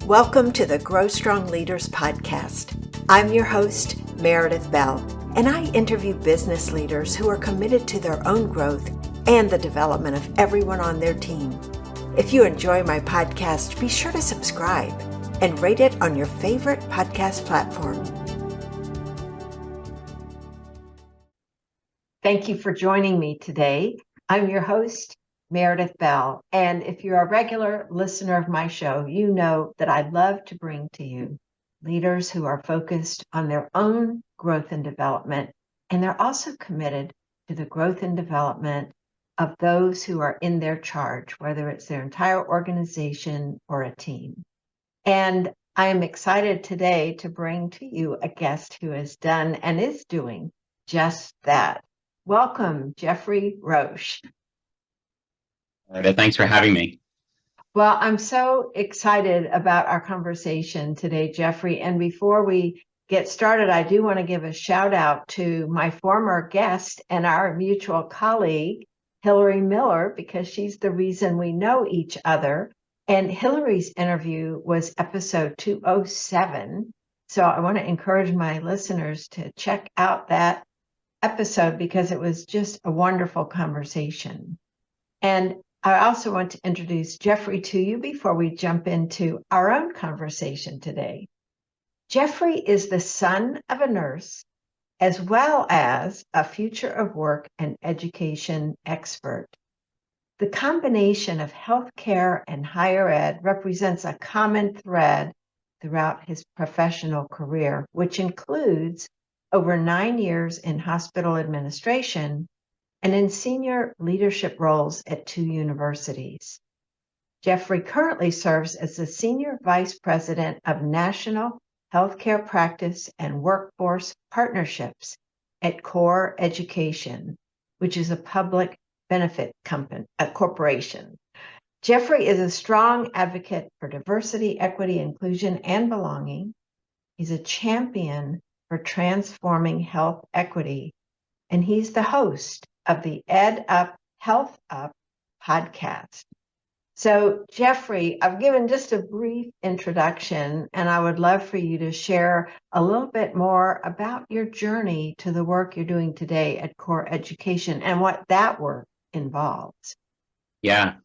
Welcome to the Grow Strong Leaders podcast. I'm your host, Meredith Bell, and I interview business leaders who are committed to their own growth and the development of everyone on their team. If you enjoy my podcast, be sure to subscribe and rate it on your favorite podcast platform. Thank you for joining me today. I'm your host, Meredith Bell, and if you're a regular listener of my show, you know that I love to bring to you leaders who are focused on their own growth and development, and they're also committed to the growth and development of those who are in their charge, whether it's their entire organization or a team. And I am excited today to bring to you a guest who has done and is doing just that. Welcome, Geoffrey Roche. Thanks for having me. Well, I'm so excited about our conversation today, Geoffrey. And before we get started, I do want to give a shout out to my former guest and our mutual colleague, Hillary Miller, because she's the reason we know each other. And Hillary's interview was episode 207. So I want to encourage my listeners to check out that episode because it was just a wonderful conversation. And I also want to introduce Geoffrey to you before we jump into our own conversation today. Geoffrey is the son of a nurse, as well as a future of work and education expert. The combination of healthcare and higher ed represents a common thread throughout his professional career, which includes over 9 years in hospital administration and in senior leadership roles at 2 universities. Geoffrey currently serves as the Senior Vice President of National Healthcare Practice and Workforce Partnerships at Core Education, which is a public benefit corporation. Geoffrey is a strong advocate for diversity, equity, inclusion, and belonging. He's a champion for transforming health equity, and he's the host of the EdUp HealthUp podcast. So, Geoffrey, I've given just a brief introduction, and I would love for you to share a little bit more about your journey to the work you're doing today at Core Education and what that work involves. Yeah.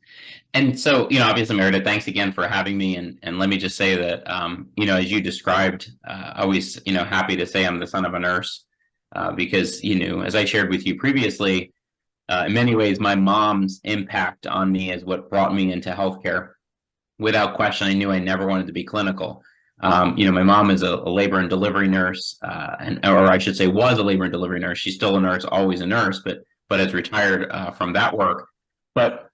And so, obviously, Meredith, thanks again for having me. And let me just say that, as you described, always, happy to say I'm the son of a nurse. Because, as I shared with you previously, in many ways, my mom's impact on me is what brought me into healthcare. Without question, I knew I never wanted to be clinical. My mom is a labor and delivery nurse, or I should say was a labor and delivery nurse. She's still a nurse, always a nurse, but has retired from that work. But,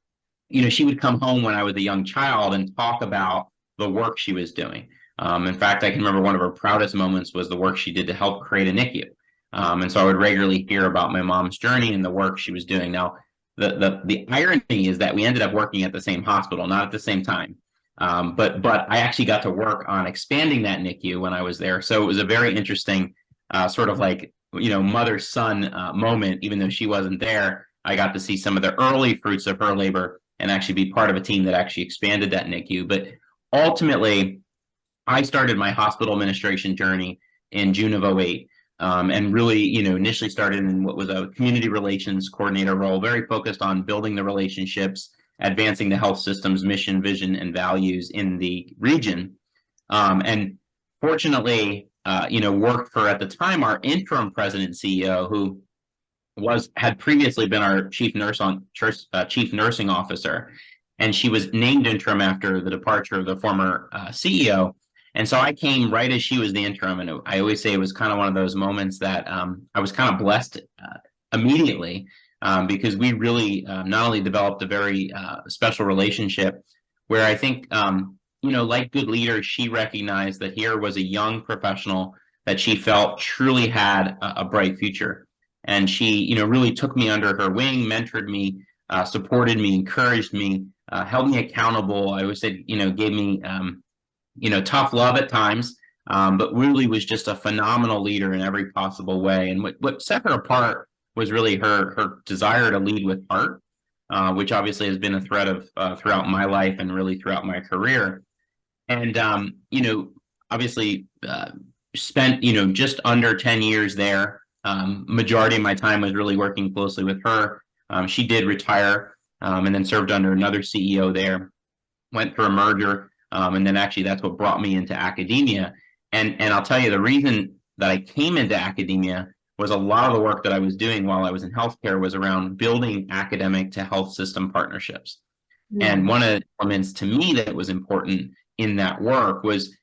she would come home when I was a young child and talk about the work she was doing. In fact, I can remember one of her proudest moments was the work she did to help create a NICU. And so I would regularly hear about my mom's journey and the work she was doing. Now, the irony is that we ended up working at the same hospital, not at the same time. But I actually got to work on expanding that NICU when I was there. So it was a very interesting sort of like, mother-son moment. Even though she wasn't there, I got to see some of the early fruits of her labor and actually be part of a team that actually expanded that NICU. But ultimately, I started my hospital administration journey in June of 2008. And really, initially started in what was a community relations coordinator role, very focused on building the relationships, advancing the health system's mission, vision, and values in the region. And fortunately, worked for, at the time, our interim president and CEO, who had previously been our chief nursing officer. And she was named interim after the departure of the former CEO. And so I came right as she was the interim, and I always say it was kind of one of those moments that I was kind of blessed immediately because we really not only developed a very special relationship where I think, like good leaders, she recognized that here was a young professional that she felt truly had a bright future. And she, really took me under her wing, mentored me, supported me, encouraged me, held me accountable. I always said, gave me tough love at times, but really was just a phenomenal leader in every possible way. And what set her apart was really her desire to lead with heart, which obviously has been a thread of throughout my life and really throughout my career. And, obviously spent, just under 10 years there. Majority of my time was really working closely with her. She did retire and then served under another CEO there, went through a merger. And then actually that's what brought me into academia. And I'll tell you, the reason that I came into academia was a lot of the work that I was doing while I was in healthcare was around building academic to health system partnerships. And one of the elements to me that was important in that work was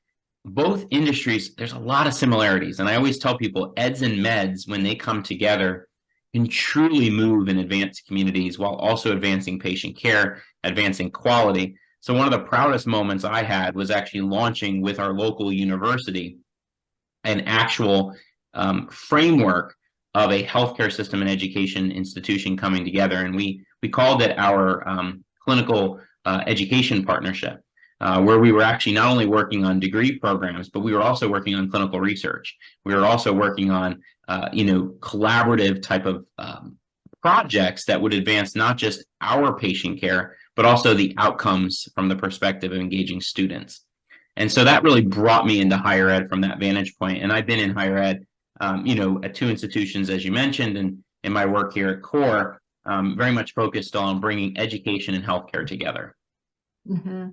both industries, there's a lot of similarities. And I always tell people eds and meds, when they come together, can truly move and advance communities while also advancing patient care, advancing quality. So one of the proudest moments I had was actually launching with our local university an actual framework of a healthcare system and education institution coming together. And we called it our clinical education partnership, where we were actually not only working on degree programs, but we were also working on clinical research. We were also working on, collaborative type of projects that would advance not just our patient care, but also the outcomes from the perspective of engaging students. And so that really brought me into higher ed from that vantage point. And I've been in higher ed, at two institutions, as you mentioned, and in my work here at CORE, very much focused on bringing education and healthcare together. Mm-hmm.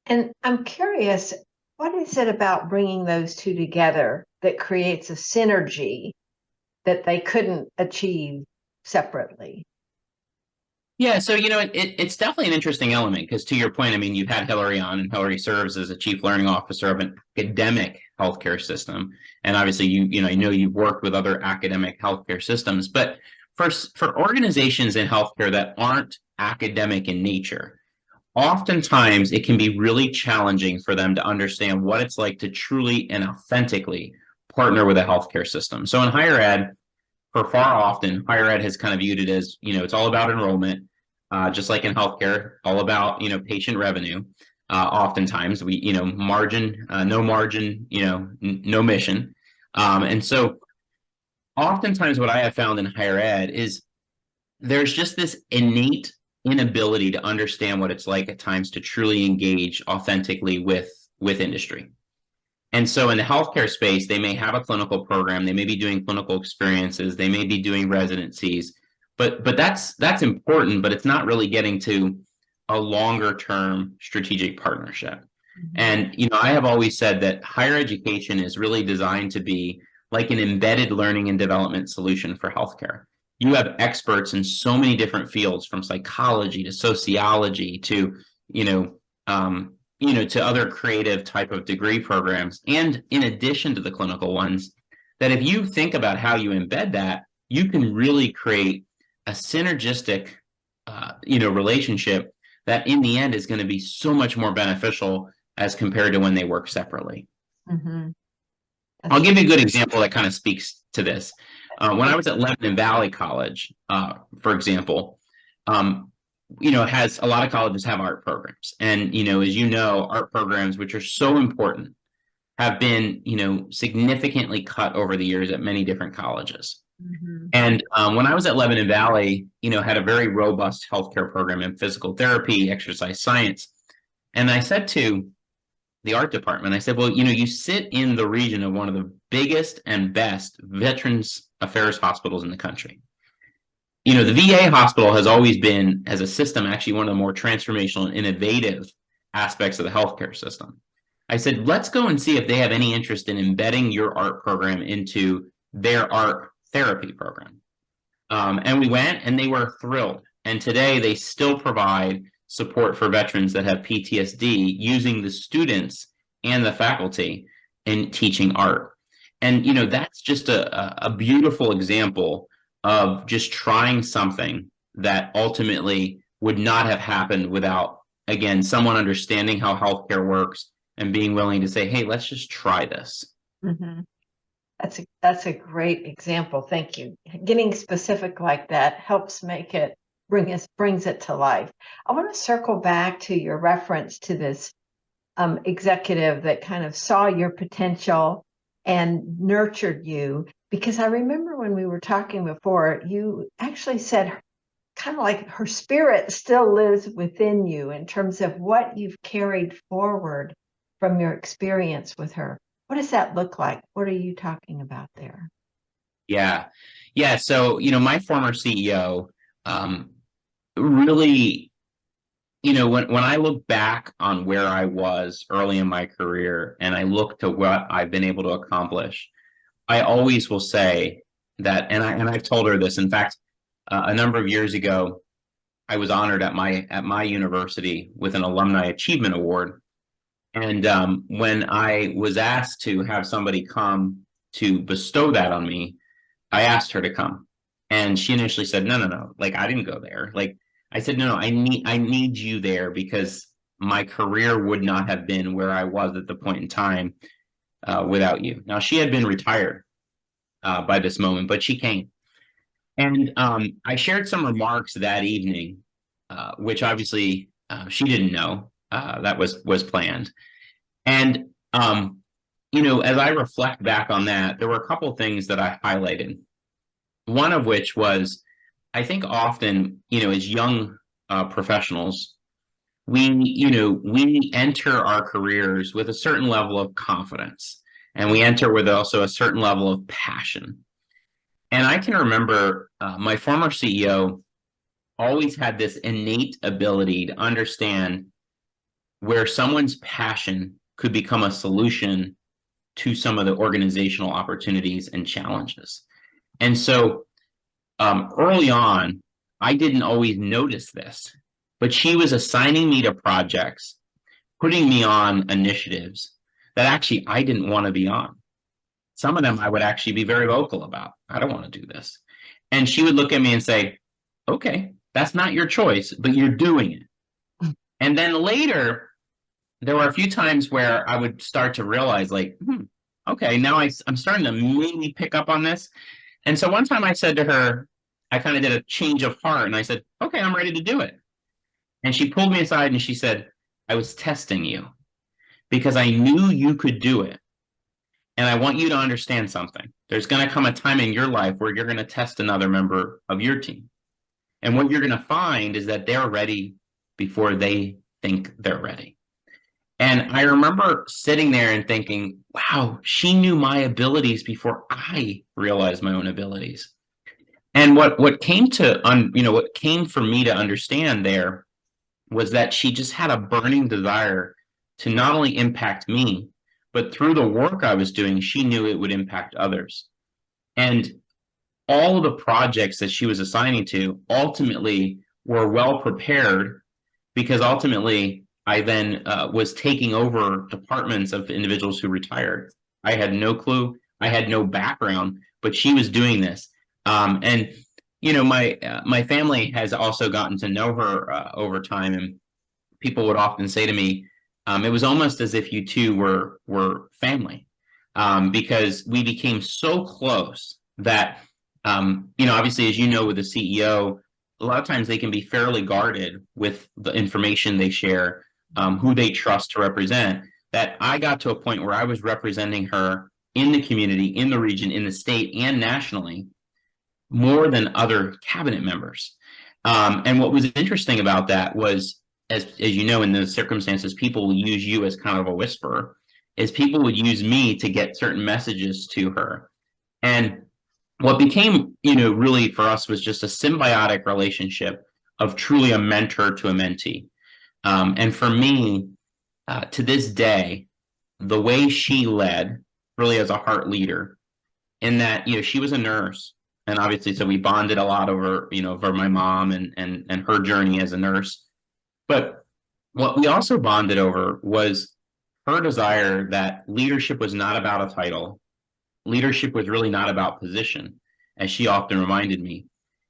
And I'm curious, what is it about bringing those two together that creates a synergy that they couldn't achieve separately? Yeah, so it's definitely an interesting element because, to your point, I mean, you've had Hillary on, and Hillary serves as a chief learning officer of an academic healthcare system, and obviously you've worked with other academic healthcare systems. But for organizations in healthcare that aren't academic in nature, oftentimes it can be really challenging for them to understand what it's like to truly and authentically partner with a healthcare system. So in higher ed, for far often, higher ed has kind of viewed it as, it's all about enrollment, just like in healthcare, all about, patient revenue. Oftentimes we, margin, no margin, no mission. And so oftentimes what I have found in higher ed is there's just this innate inability to understand what it's like at times to truly engage authentically with industry. And so in the healthcare space, they may have a clinical program, they may be doing clinical experiences, they may be doing residencies, but that's important, but it's not really getting to a longer term strategic partnership. Mm-hmm. And I have always said that higher education is really designed to be like an embedded learning and development solution for healthcare. You have experts in so many different fields, from psychology to sociology to to other creative type of degree programs, and in addition to the clinical ones, that if you think about how you embed that, you can really create a synergistic, relationship that in the end is going to be so much more beneficial as compared to when they work separately. Mm-hmm. I'll give you a good example that kind of speaks to this. When I was at Lebanon Valley College, for example, has a lot of colleges have art programs, and as art programs, which are so important, have been significantly cut over the years at many different colleges. Mm-hmm. And when I was at Lebanon Valley, had a very robust healthcare program in physical therapy, exercise science, and I said to the art department, I said, well, you sit in the region of one of the biggest and best Veterans Affairs hospitals in the country. The VA hospital has always been, as a system, actually one of the more transformational and innovative aspects of the healthcare system. I said, let's go and see if they have any interest in embedding your art program into their art therapy program. And we went, and they were thrilled. And today they still provide support for veterans that have PTSD using the students and the faculty in teaching art. And, that's just a beautiful example of just trying something that ultimately would not have happened without, again, someone understanding how healthcare works and being willing to say, hey, let's just try this. Mm-hmm. That's a great example. Thank you. Getting specific like that helps make it brings it to life. I want to circle back to your reference to this executive that kind of saw your potential and nurtured you, because I remember when we were talking before, you actually said kind of like her spirit still lives within you in terms of what you've carried forward from your experience with her. What does that look like? What are you talking about there? Yeah. Yeah. So, my former CEO, really, when I look back on where I was early in my career and I look to what I've been able to accomplish, I always will say that, and I've told her this. In fact, a number of years ago, I was honored at my university with an Alumni Achievement Award. And when I was asked to have somebody come to bestow that on me, I asked her to come. And she initially said, no, no, no, like I didn't go there. Like I said, no, no, I need you there because my career would not have been where I was at the point in time without you. Now she had been retired by this moment, but she came. And I shared some remarks that evening, which obviously she didn't know that was planned. And as I reflect back on that, there were a couple of things that I highlighted. One of which was, I think often, as young professionals, we enter our careers with a certain level of confidence, and we enter with also a certain level of passion. And I can remember my former CEO always had this innate ability to understand where someone's passion could become a solution to some of the organizational opportunities and challenges. And so early on, I didn't always notice this, but she was assigning me to projects, putting me on initiatives that actually I didn't want to be on. Some of them I would actually be very vocal about. I don't want to do this. And she would look at me and say, okay, that's not your choice, but you're doing it. And then later, there were a few times where I would start to realize, like, okay, now I'm starting to maybe pick up on this. And so one time I said to her, I kind of did a change of heart and I said, okay, I'm ready to do it. And she pulled me aside and she said, I was testing you because I knew you could do it. And I want you to understand something. There's going to come a time in your life where you're going to test another member of your team. And what you're going to find is that they're ready before they think they're ready. And I remember sitting there and thinking, wow, she knew my abilities before I realized my own abilities. And what came for me to understand there was that she just had a burning desire to not only impact me, but through the work I was doing, she knew it would impact others. And all of the projects that she was assigning to ultimately were well prepared because ultimately I then was taking over departments of individuals who retired. I had no clue. I had no background, but she was doing this. And my family has also gotten to know her over time, and people would often say to me, it was almost as if you two were family, because we became so close that obviously, as you know, with the CEO, a lot of times they can be fairly guarded with the information they share, who they trust to represent. That I got to a point where I was representing her in the community, in the region, in the state, and nationally, more than other cabinet members. And what was interesting about that was, as you know, in those circumstances, people will use you as kind of a whisperer, is people would use me to get certain messages to her. And what became, really for us was just a symbiotic relationship of truly a mentor to a mentee. And for me, to this day, the way she led really as a heart leader, in that, she was a nurse. And obviously, so we bonded a lot over my mom and her journey as a nurse. But what we also bonded over was her desire that leadership was not about a title. Leadership was really not about position, as she often reminded me.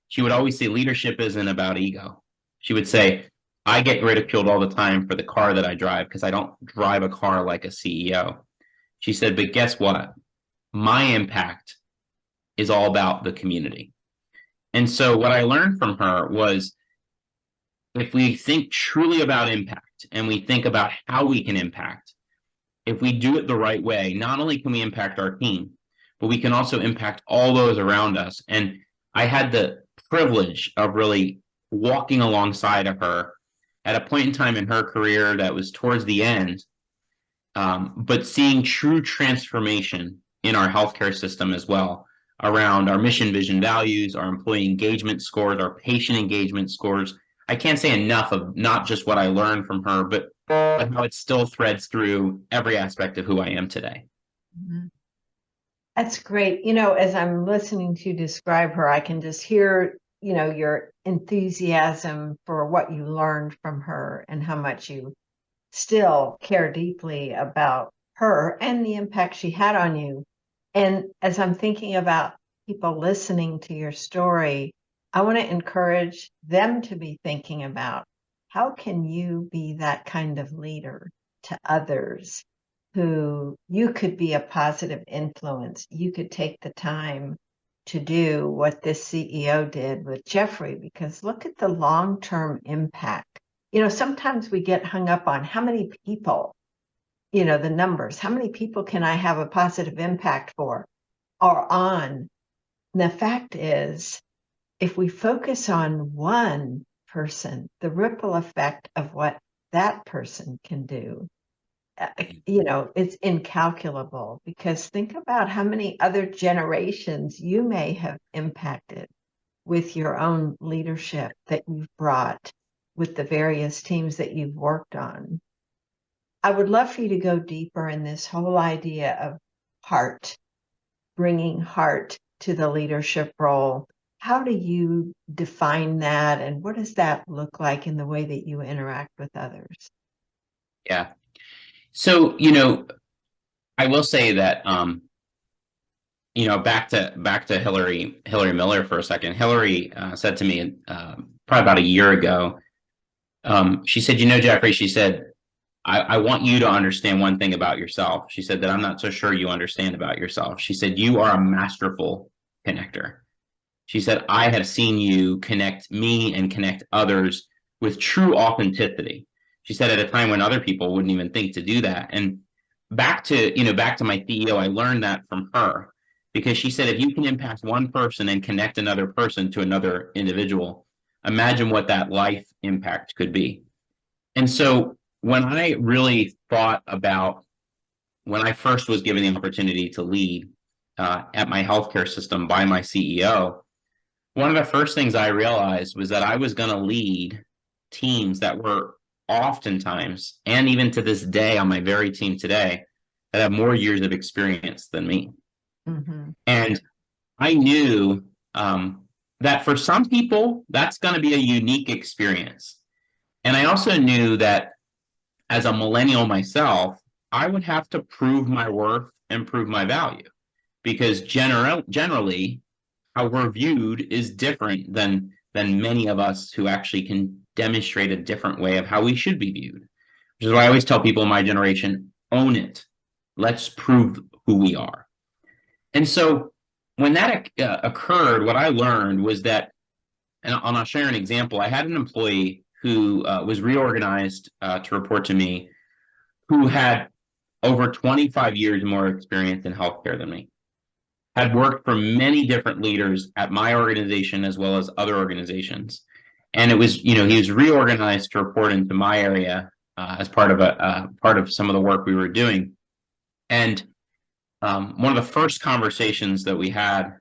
She would always say, leadership isn't about ego. She would say, I get ridiculed all the time for the car that I drive because I don't drive a car like a CEO. She said, but guess what? My impact is all about the community. And so what I learned from her was, if we think truly about impact and we think about how we can impact, if we do it the right way, not only can we impact our team, but we can also impact all those around us. And I had the privilege of really walking alongside of her at a point in time in her career that was towards the end. but seeing true transformation in our healthcare system as well around our mission, vision, values, our employee engagement scores, our patient engagement scores. I can't say enough of not just what I learned from her, but how it still threads through every aspect of who I am today. Mhm. That's great. As I'm listening to you describe her, I can just hear, your enthusiasm for what you learned from her and how much you still care deeply about her and the impact she had on you. And as I'm thinking about people listening to your story, I want to encourage them to be thinking about how can you be that kind of leader to others who you could be a positive influence. You could take the time to do what this CEO did with Geoffrey, because look at the long-term impact. Sometimes we get hung up on how many people, the numbers, how many people can I have a positive impact for or on? And the fact is, if we focus on one person, the ripple effect of what that person can do, it's incalculable, because think about how many other generations you may have impacted with your own leadership that you've brought with the various teams that you've worked on. I would love for you to go deeper in this whole idea of heart, bringing heart to the leadership role. How do you define that, and what does that look like in the way that you interact with others? Yeah. So, I will say that, back to Hillary Miller for a second. Hillary said to me probably about a year ago. She said, Geoffrey, she said, I want you to understand one thing about yourself. She said that I'm not so sure you understand about yourself. She said, you are a masterful connector. She said, I have seen you connect me and connect others with true authenticity. She said, at a time when other people wouldn't even think to do that. And back to my CEO, I learned that from her, because she said, if you can impact one person and connect another person to another individual, imagine what that life impact could be. And so when I really thought about when I first was given the opportunity to lead at my healthcare system by my CEO, one of the first things I realized was that I was going to lead teams that were oftentimes, and even to this day on my very team today, that have more years of experience than me. Mm-hmm. And I knew that for some people, that's going to be a unique experience. And I also knew that as a millennial myself, I would have to prove my worth and prove my value, because generally how we're viewed is different than many of us who actually can demonstrate a different way of how we should be viewed. Which is why I always tell people in my generation, own it. Let's prove who we are. And so when that occurred, what I learned was that, and I'll share an example. I had an employee who was reorganized to report to me, who had over 25 years more experience in healthcare than me, had worked for many different leaders at my organization as well as other organizations. And it was, he was reorganized to report into my area as part of some of the work we were doing. And one of the first conversations that we had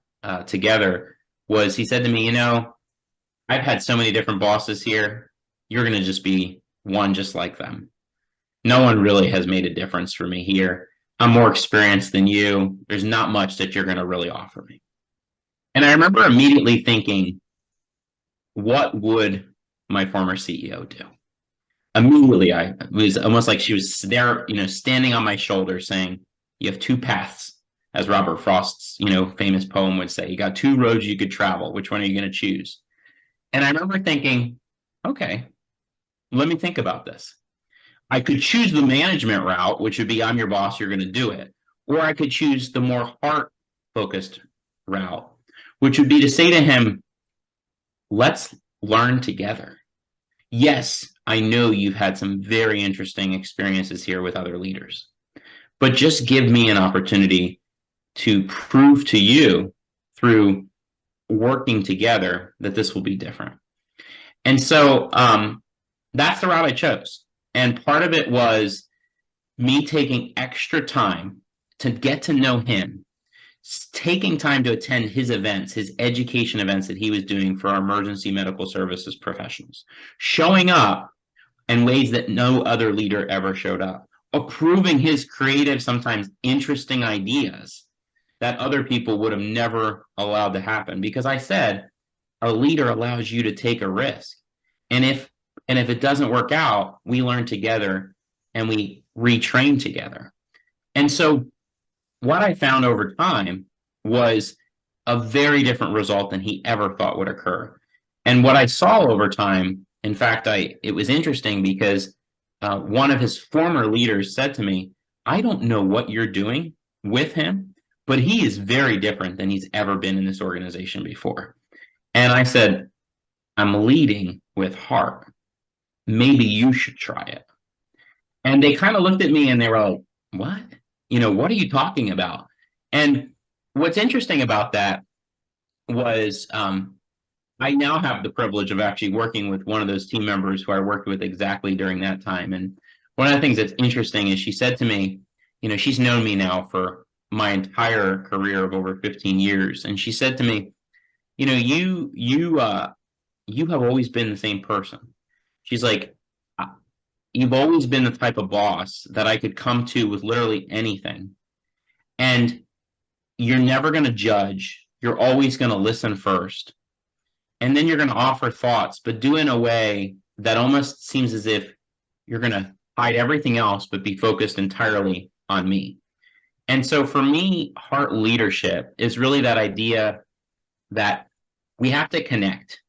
together was, he said to me, I've had so many different bosses here. You're going to just be one just like them. No one really has made a difference for me here. I'm more experienced than you. There's not much that you're going to really offer me. And I remember immediately thinking, what would my former CEO do? Immediately, it was almost like she was there, standing on my shoulder saying, you have two paths, as Robert Frost's, famous poem would say. You got two roads you could travel. Which one are you going to choose? And I remember thinking, okay, let me think about this. I could choose the management route, which would be, I'm your boss, you're going to do it. Or I could choose the more heart-focused route, which would be to say to him, let's learn together. Yes, I know you've had some very interesting experiences here with other leaders, but just give me an opportunity to prove to you through working together that this will be different. And so that's the route I chose. And part of it was me taking extra time to get to know him, taking time to attend his events, his education events that he was doing for our emergency medical services professionals, showing up in ways that no other leader ever showed up, approving his creative, sometimes interesting ideas that other people would have never allowed to happen. Because I said, a leader allows you to take a risk. And if it doesn't work out, we learn together and we retrain together. And so what I found over time was a very different result than he ever thought would occur. And what I saw over time, in fact, it was interesting because one of his former leaders said to me, I don't know what you're doing with him, but he is very different than he's ever been in this organization before. And I said, I'm leading with heart. Maybe you should try it. And they kind of looked at me and they were like, what? What are you talking about? And what's interesting about that was I now have the privilege of actually working with one of those team members who I worked with exactly during that time. And one of the things that's interesting is she said to me, she's known me now for my entire career of over 15 years. And she said to me, you have always been the same person. She's like, you've always been the type of boss that I could come to with literally anything. And you're never going to judge. You're always going to listen first. And then you're going to offer thoughts, but do in a way that almost seems as if you're going to hide everything else, but be focused entirely on me. And so for me, heart leadership is really that idea that we have to connect.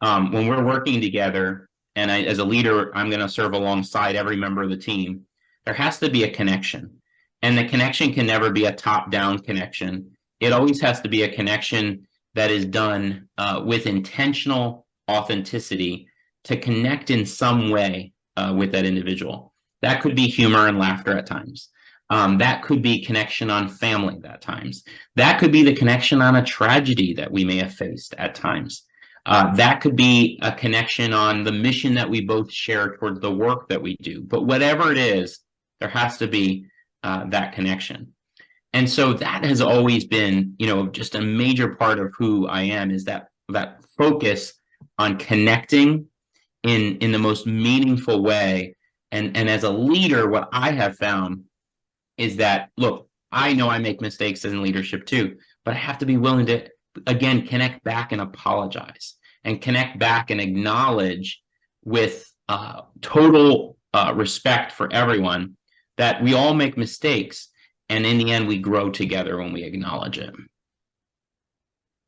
When we're working together, and as a leader, I'm going to serve alongside every member of the team, there has to be a connection. And the connection can never be a top-down connection. It always has to be a connection that is done with intentional authenticity to connect in some way with that individual. That could be humor and laughter at times. That could be connection on family at times. That could be the connection on a tragedy that we may have faced at times. That could be a connection on the mission that we both share towards the work that we do. But whatever it is, there has to be that connection. And so that has always been, just a major part of who I am, is that focus on connecting in the most meaningful way. And as a leader, what I have found is that, look, I know I make mistakes in leadership too, but I have to be willing to, again, connect back and apologize, and connect back and acknowledge with total respect for everyone that we all make mistakes. And in the end, we grow together when we acknowledge it.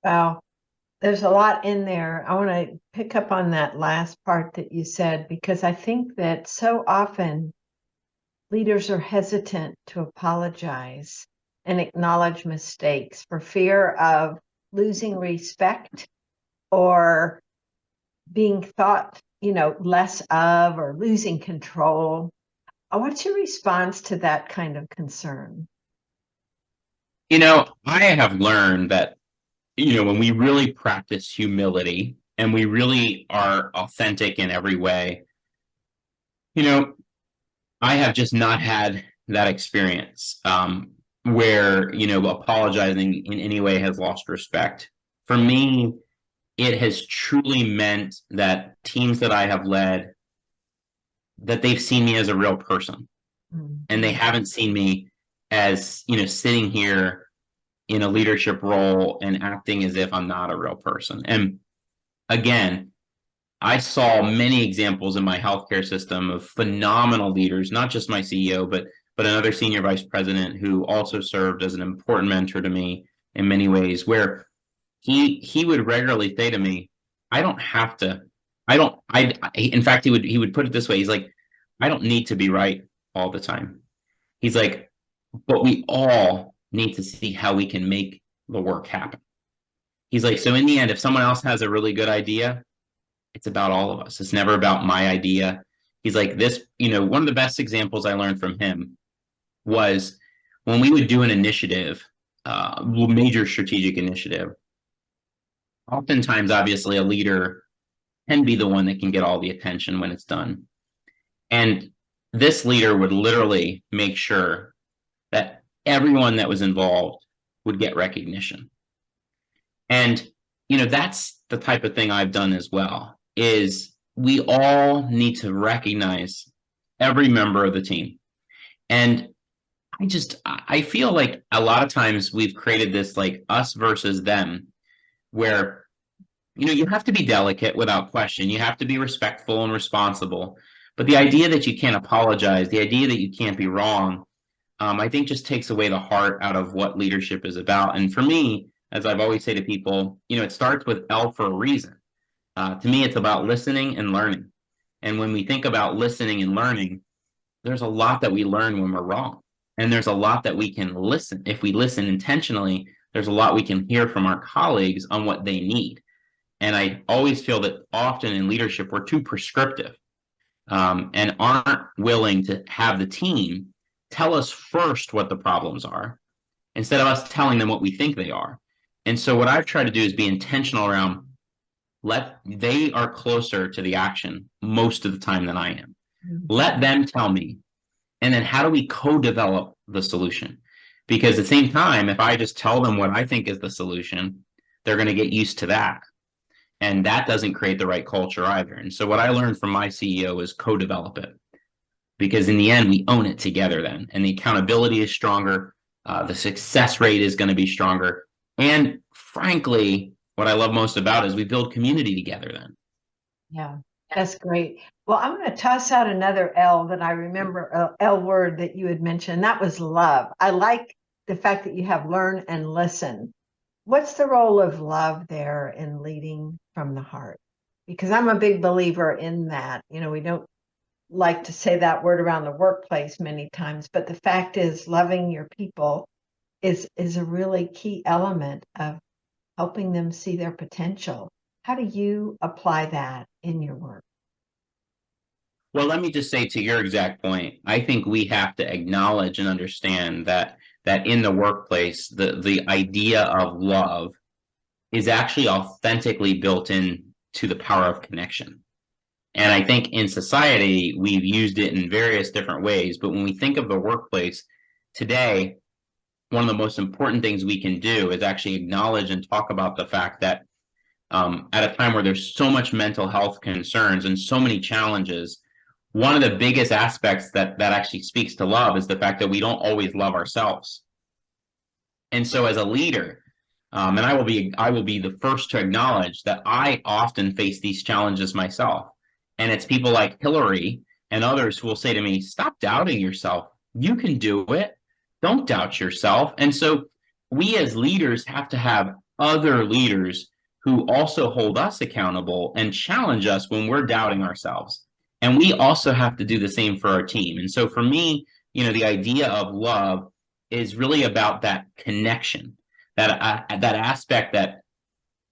Wow. There's a lot in there. I want to pick up on that last part that you said, because I think that so often leaders are hesitant to apologize and acknowledge mistakes for fear of losing respect or being thought, less of, or losing control. What's your response to that kind of concern? I have learned that, when we really practice humility and we really are authentic in every way, I have just not had that experience where, apologizing in any way has lost respect. For me, it has truly meant that teams that I have led, that they've seen me as a real person. Mm-hmm. And they haven't seen me as, sitting here in a leadership role and acting as if I'm not a real person. And again, I saw many examples in my healthcare system of phenomenal leaders, not just my CEO, but another senior vice president who also served as an important mentor to me in many ways, where he would regularly say to me, in fact, he would put it this way. He's like, I don't need to be right all the time. He's like, but we all need to see how we can make the work happen. He's like, so in the end, if someone else has a really good idea, it's about all of us. It's never about my idea. He's like, this, one of the best examples I learned from him was when we would do an initiative, major strategic initiative. Oftentimes, obviously, a leader can be the one that can get all the attention when it's done. And this leader would literally make sure that everyone that was involved would get recognition. And, that's the type of thing I've done as well, is we all need to recognize every member of the team. And I feel like a lot of times we've created this like us versus them, where, you have to be delicate without question. You have to be respectful and responsible. But the idea that you can't apologize, the idea that you can't be wrong, I think just takes away the heart out of what leadership is about. And for me, as I've always say to people, it starts with L for a reason. To me, it's about listening and learning. And when we think about listening and learning, there's a lot that we learn when we're wrong. And there's a lot that we can listen. If we listen intentionally, there's a lot we can hear from our colleagues on what they need. And I always feel that often in leadership, we're too prescriptive, and aren't willing to have the team tell us first what the problems are, instead of us telling them what we think they are. And so what I've tried to do is be intentional around, they are closer to the action most of the time than I am. Let them tell me. And then how do we co-develop the solution? Because at the same time, if I just tell them what I think is the solution, they're going to get used to that. And that doesn't create the right culture either. And so what I learned from my CEO is co-develop it. Because in the end, we own it together then. And the accountability is stronger. The success rate is going to be stronger. And frankly, what I love most about it is we build community together then. Yeah, that's great. Well, I'm going to toss out another L that I remember, L word that you had mentioned. That was love. I like the fact that you have learn and listen. What's the role of love there in leading from the heart? Because I'm a big believer in that. We don't like to say that word around the workplace many times, but the fact is loving your people is a really key element of helping them see their potential. How do you apply that in your work? Well, let me just say to your exact point, I think we have to acknowledge and understand that in the workplace, the idea of love is actually authentically built in to the power of connection. And I think in society, we've used it in various different ways. But when we think of the workplace today, one of the most important things we can do is actually acknowledge and talk about the fact that at a time where there's so much mental health concerns and so many challenges, one of the biggest aspects that actually speaks to love is the fact that we don't always love ourselves. And so as a leader, and I will be the first to acknowledge that I often face these challenges myself. And it's people like Hillary and others who will say to me, stop doubting yourself. You can do it. Don't doubt yourself. And so we as leaders have to have other leaders who also hold us accountable and challenge us when we're doubting ourselves. And we also have to do the same for our team. And so for me, the idea of love is really about that connection, that aspect that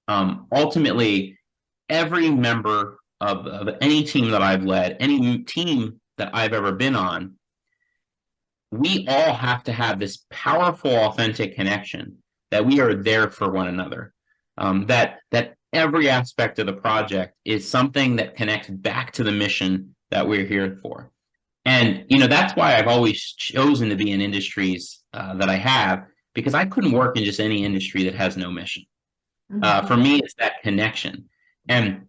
ultimately every member of any team that I've led, any team that I've ever been on, we all have to have this powerful, authentic connection that we are there for one another. That every aspect of the project is something that connects back to the mission that we're here for. And, that's why I've always chosen to be in industries that I have, because I couldn't work in just any industry that has no mission. For me, it's that connection. And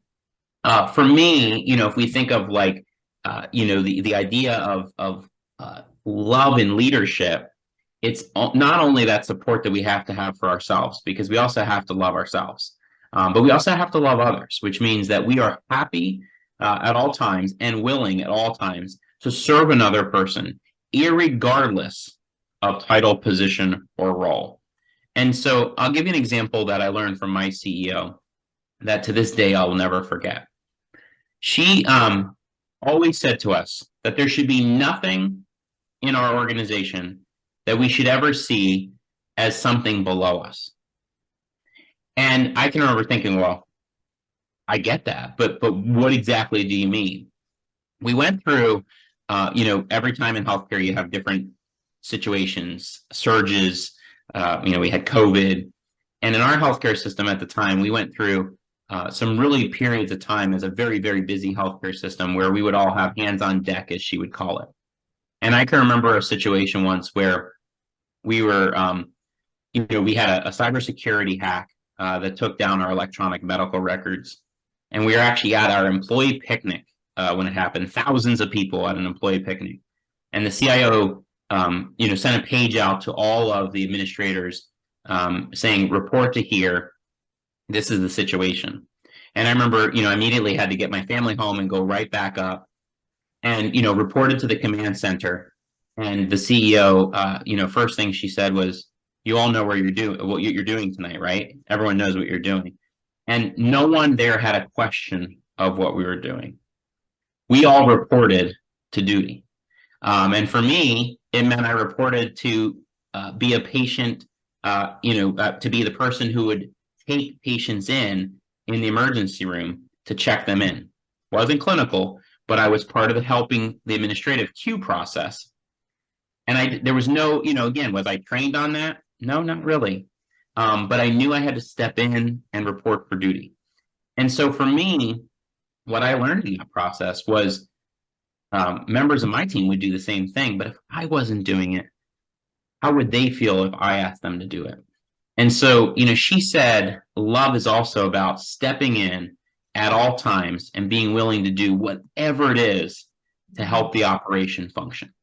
for me, if we think of like, the idea of love and leadership, it's not only that support that we have to have for ourselves, because we also have to love ourselves, but we also have to love others, which means that we are happy at all times and willing at all times to serve another person, irregardless of title, position, or role. And so I'll give you an example that I learned from my CEO that to this day I'll never forget. She always said to us that there should be nothing in our organization that we should ever see as something below us. And I can remember thinking, well, I get that, but what exactly do you mean? We went through, every time in healthcare you have different situations, surges. We had COVID, and in our healthcare system at the time, we went through some really periods of time as a very, very busy healthcare system where we would all have hands on deck, as she would call it. And I can remember a situation once where we were, we had a cybersecurity hack that took down our electronic medical records. And we were actually at our employee picnic when it happened, thousands of people at an employee picnic. And the CIO, sent a page out to all of the administrators saying, report to here, this is the situation. And I remember, I immediately had to get my family home and go right back up and, reported to the command center. And the CEO, first thing she said was, you all know what you're doing tonight, right? Everyone knows what you're doing. And no one there had a question of what we were doing. We all reported to duty. And for me, it meant I reported to be a patient, to be the person who would take patients in the emergency room to check them in. Wasn't clinical, but I was part of the helping the administrative queue process. And there was no, again, was I trained on that? No, not really. But I knew I had to step in and report for duty. And so for me, what I learned in that process was members of my team would do the same thing. But if I wasn't doing it, how would they feel if I asked them to do it? And so, she said, love is also about stepping in at all times and being willing to do whatever it is to help the operation function.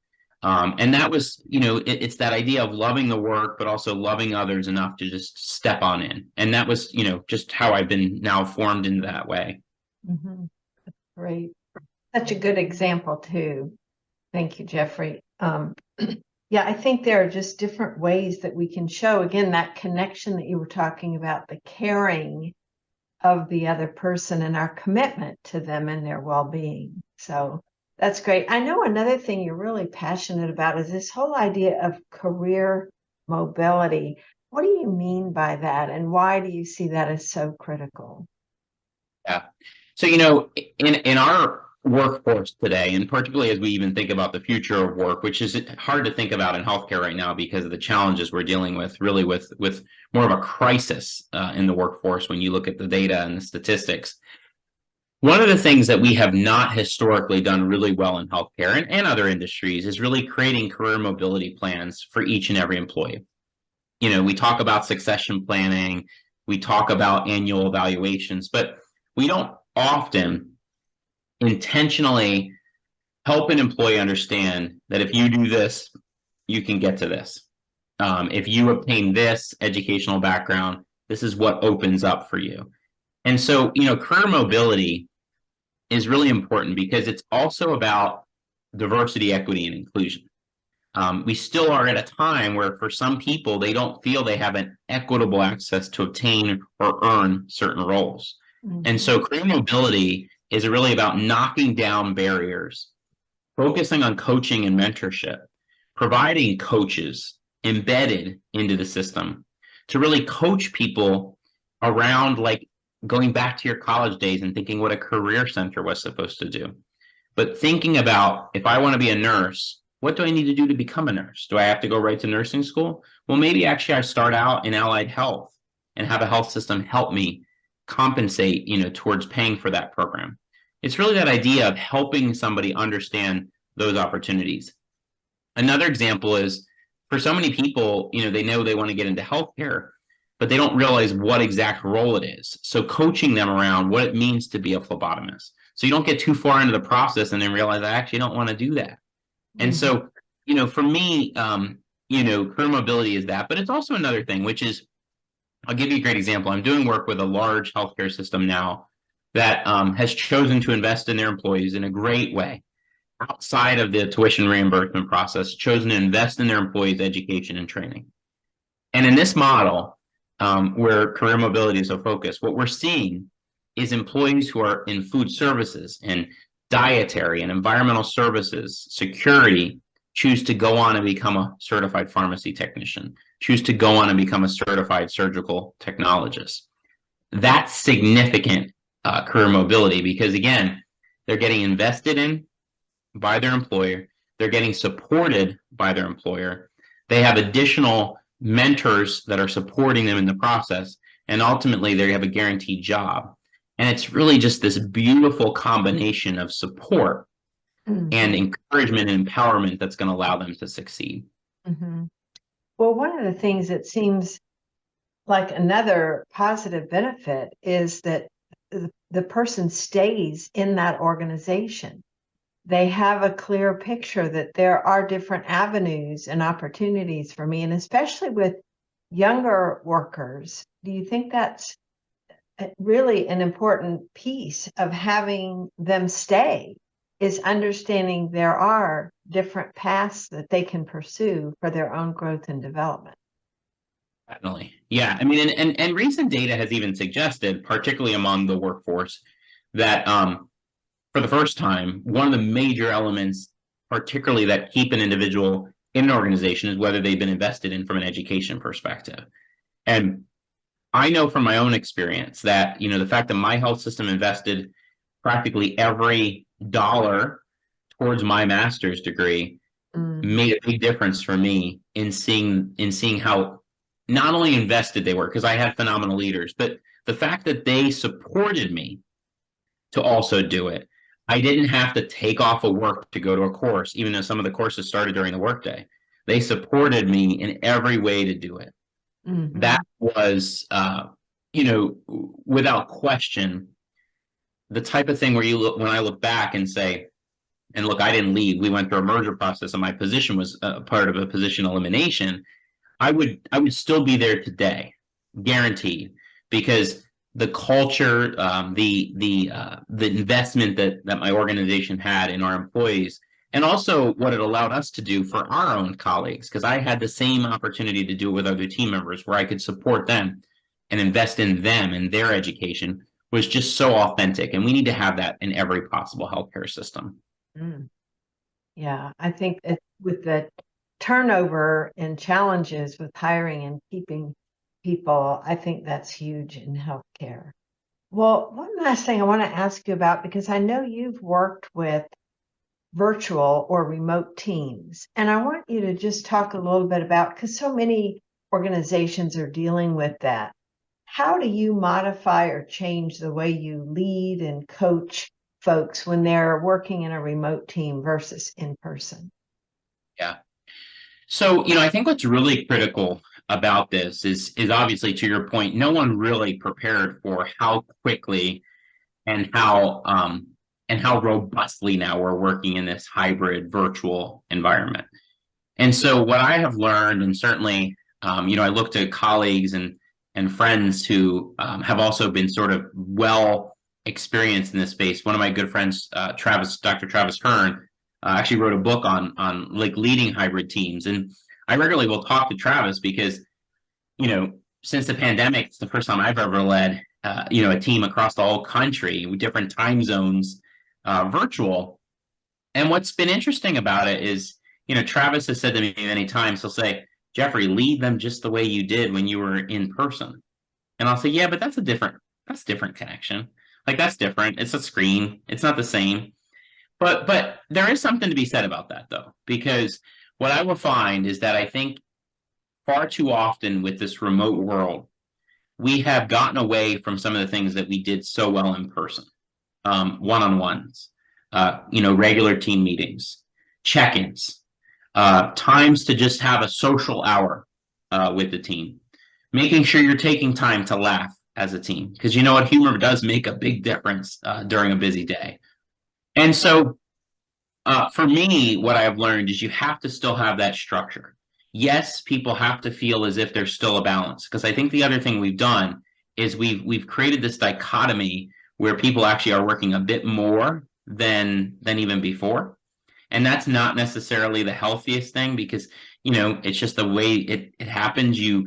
And that was, it's that idea of loving the work, but also loving others enough to just step on in. And that was, just how I've been now formed in that way. Mm-hmm. Great. Such a good example too. Thank you, Geoffrey. Yeah, I think there are just different ways that we can show, again, that connection that you were talking about, the caring of the other person and our commitment to them and their well-being. So that's great. I know another thing you're really passionate about is this whole idea of career mobility. What do you mean by that? And why do you see that as so critical? Yeah. So, in our workforce today, and particularly as we even think about the future of work, which is hard to think about in healthcare right now because of the challenges we're dealing with, really with more of a crisis in the workforce when you look at the data and the statistics. One of the things that we have not historically done really well in healthcare and other industries is really creating career mobility plans for each and every employee. We talk about succession planning, we talk about annual evaluations, but we don't often intentionally help an employee understand that if you do this, you can get to this. If you obtain this educational background, this is what opens up for you. And so, career mobility is really important because it's also about diversity, equity, and inclusion. We still are at a time where for some people, they don't feel they have an equitable access to obtain or earn certain roles. Mm-hmm. And so career mobility is really about knocking down barriers, focusing on coaching and mentorship, providing coaches embedded into the system to really coach people around, like going back to your college days and thinking what a career center was supposed to do. But thinking about, if I want to be a nurse, what do I need to do to become a nurse? Do I have to go right to nursing school? Well, maybe actually I start out in allied health and have a health system help me compensate, towards paying for that program. It's really that idea of helping somebody understand those opportunities. Another example is for so many people, they know they want to get into healthcare, but they don't realize what exact role it is. So coaching them around what it means to be a phlebotomist. So you don't get too far into the process and then realize I actually don't want to do that. And so, for me, career mobility is that, but it's also another thing, which is, I'll give you a great example. I'm doing work with a large healthcare system now that has chosen to invest in their employees in a great way, outside of the tuition reimbursement process, chosen to invest in their employees' education and training. And in this model, where career mobility is a focus, what we're seeing is employees who are in food services and dietary and environmental services, security, choose to go on and become a certified pharmacy technician, choose to go on and become a certified surgical technologist. That's significant career mobility because, again, they're getting invested in by their employer, they're getting supported by their employer, they have additional mentors that are supporting them in the process, and ultimately they have a guaranteed job. And it's really just this beautiful combination of support and Mhm. encouragement and empowerment that's going to allow them to succeed. Mhm. Well, one of the things that seems like another positive benefit is that the person stays in that organization. They have a clear picture that there are different avenues and opportunities for me, and especially with younger workers. Do you think that's really an important piece of having them stay, is understanding there are different paths that they can pursue for their own growth and development? Definitely. Yeah. I mean, and recent data has even suggested, particularly among the workforce, that for the first time, one of the major elements, particularly that keep an individual in an organization, is whether they've been invested in from an education perspective. And I know from my own experience that, the fact that my health system invested practically every dollar towards my master's degree Mm, made a big difference for me in seeing how not only invested they were, because I had phenomenal leaders, but the fact that they supported me to also do it. I didn't have to take off of work to go to a course, even though some of the courses started during the workday. They supported me in every way to do it. That mhm, was, without question, the type of thing where you look, when I look back and say, and look, I didn't leave. We went through a merger process, and my position was part of a position elimination. I would still be there today, guaranteed, because the culture, the investment that my organization had in our employees, and also what it allowed us to do for our own colleagues, because I had the same opportunity to do it with other team members, where I could support them and invest in them and their education, was just so authentic, and we need to have that in every possible healthcare system. mm. Yeah, I think that with the turnover and challenges with hiring and keeping people, I think that's huge in healthcare. Well, one last thing I want to ask you about, because I know you've worked with virtual or remote teams, and I want you to just talk a little bit about, because so many organizations are dealing with that. How do you modify or change the way you lead and coach folks when they're working in a remote team versus in person? Yeah. So, I think what's really critical about this is obviously, to your point, no one really prepared for how quickly and how robustly now we're working in this hybrid virtual environment. And so what I have learned, and certainly, I look to colleagues and friends who have also been sort of well experienced in this space. One of my good friends, Dr. Travis Hearn, actually wrote a book on like leading hybrid teams, and I regularly will talk to Travis because, since the pandemic, it's the first time I've ever led a team across the whole country with different time zones, virtual. And what's been interesting about it is, Travis has said to me many times, he'll say, Geoffrey, lead them just the way you did when you were in person. And I'll say, yeah, but that's different connection. Like, that's different. It's a screen. It's not the same. But there is something to be said about that, though, because what I will find is that I think far too often with this remote world, we have gotten away from some of the things that we did so well in person. One-on-ones, regular team meetings, check-ins, times to just have a social hour with the team, making sure you're taking time to laugh as a team, because you know what, humor does make a big difference during a busy day. And so, for me, what I've learned is you have to still have that structure. Yes, people have to feel as if there's still a balance, because I think the other thing we've done is we've created this dichotomy where people actually are working a bit more than even before. And that's not necessarily the healthiest thing, because it's just the way it happens. You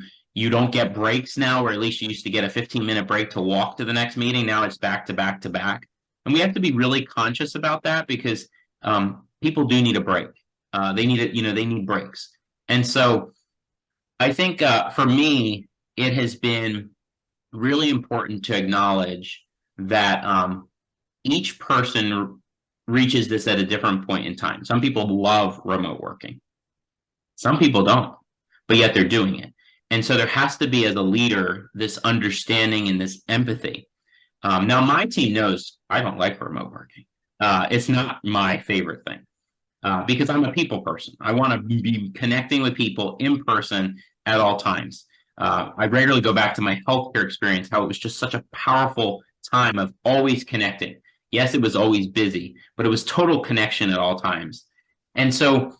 don't get breaks now, or at least you used to get a 15-minute break to walk to the next meeting. Now it's back to back to back. And we have to be really conscious about that, because people do need a break. They need it, they need breaks. And so I think for me, it has been really important to acknowledge that each person reaches this at a different point in time. Some people love remote working. Some people don't, but yet they're doing it. And so there has to be, as a leader, this understanding and this empathy. Now, my team knows I don't like remote working. It's not my favorite thing because I'm a people person. I want to be connecting with people in person at all times. I regularly go back to my healthcare experience, how it was just such a powerful time of always connecting. Yes, it was always busy, but it was total connection at all times. And so,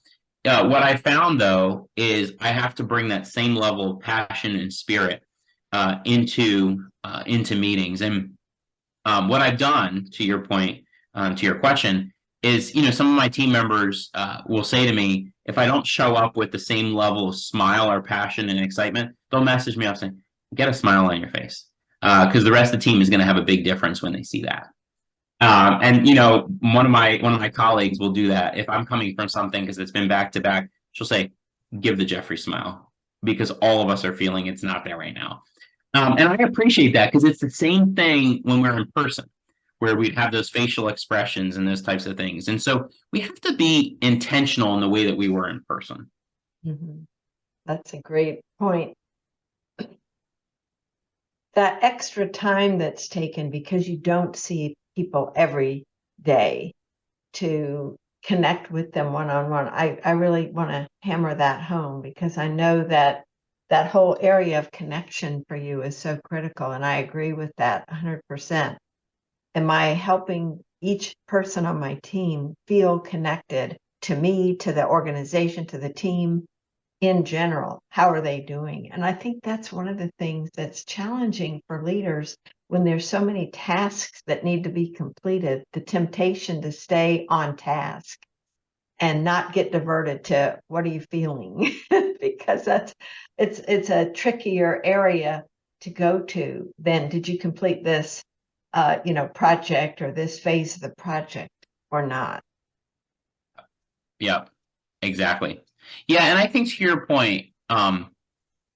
what I found though is I have to bring that same level of passion and spirit into meetings. And what I've done, to your point, to your question, is some of my team members will say to me, if I don't show up with the same level of smile or passion and excitement, they'll message me up saying, "Get a smile on your face," because the rest of the team is going to have a big difference when they see that. And one of my colleagues will do that if I'm coming from something because it's been back to back. She'll say, "Give the Geoffrey smile," because all of us are feeling it's not there right now. And I appreciate that because it's the same thing when we're in person, where we have those facial expressions and those types of things. And so we have to be intentional in the way that we were in person. Mm-hmm. That's a great point. That extra time that's taken because you don't see people every day to connect with them one-on-one. I really want to hammer that home because I know that whole area of connection for you is so critical. And I agree with that 100%. Am I helping each person on my team feel connected to me, to the organization, to the team in general? How are they doing? And I think that's one of the things that's challenging for leaders when there's so many tasks that need to be completed, the temptation to stay on task and not get diverted to what are you feeling? Because it's a trickier area to go to than did you complete this project or this phase of the project or not? Yeah, exactly. Yeah, and I think to your point, what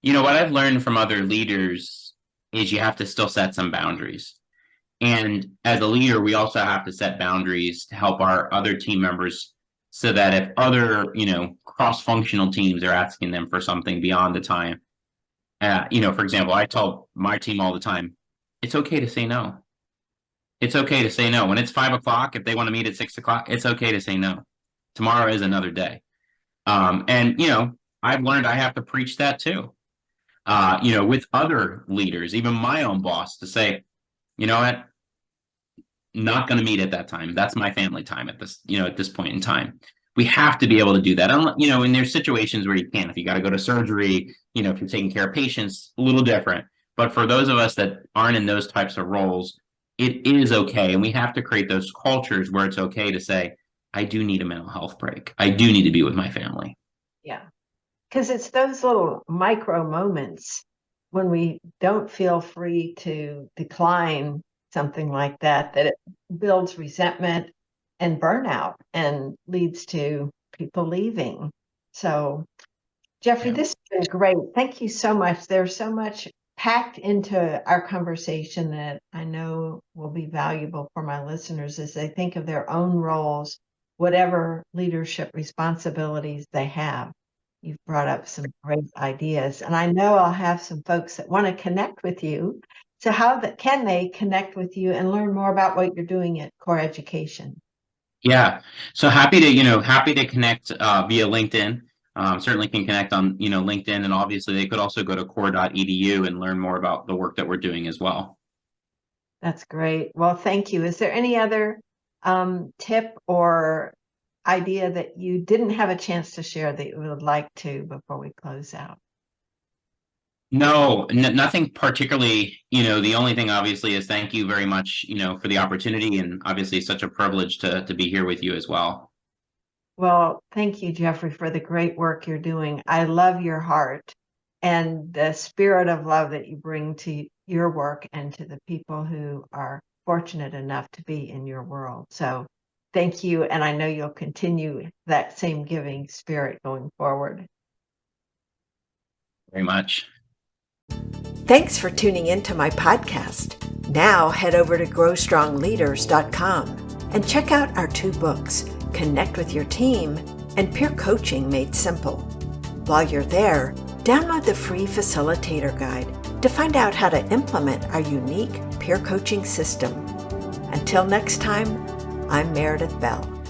I've learned from other leaders is you have to still set some boundaries. And as a leader, we also have to set boundaries to help our other team members so that if other, cross-functional teams are asking them for something beyond the time, for example, I tell my team all the time, it's okay to say no. It's okay to say no. When it's 5 o'clock, if they want to meet at 6 o'clock, it's okay to say no. Tomorrow is another day. And I've learned I have to preach that too. With other leaders, even my own boss, to say, you know what, not going to meet at that time. That's my family time at this point in time. We have to be able to do that. And there's situations where you can't. If you got to go to surgery, if you're taking care of patients, a little different. But for those of us that aren't in those types of roles, it is okay. And we have to create those cultures where it's okay to say, I do need a mental health break. I do need to be with my family. Yeah. Because it's those little micro moments when we don't feel free to decline something like that it builds resentment and burnout and leads to people leaving. So, Geoffrey, Yeah. this has been great. Thank you so much. There's so much packed into our conversation that I know will be valuable for my listeners as they think of their own roles, whatever leadership responsibilities they have. You've brought up some great ideas, and I know I'll have some folks that want to connect with you. So can they connect with you and learn more about what you're doing at Core Education? Yeah. So happy to connect via LinkedIn. Certainly can connect on, LinkedIn, and obviously they could also go to core.edu and learn more about the work that we're doing as well. That's great. Well, thank you. Is there any other tip or idea that you didn't have a chance to share that you would like to before we close out? No, nothing particularly. The only thing obviously is thank you very much, for the opportunity, and obviously it's such a privilege to be here with you as well. Well, thank you, Geoffrey, for the great work you're doing. I love your heart and the spirit of love that you bring to your work and to the people who are fortunate enough to be in your world. So thank you. And I know you'll continue that same giving spirit going forward. Very much. Thanks for tuning into my podcast. Now head over to growstrongleaders.com and check out our 2 books, Connect with Your Team and Peer Coaching Made Simple. While you're there, download the free Facilitator Guide to find out how to implement our unique peer coaching system. Until next time, I'm Meredith Bell.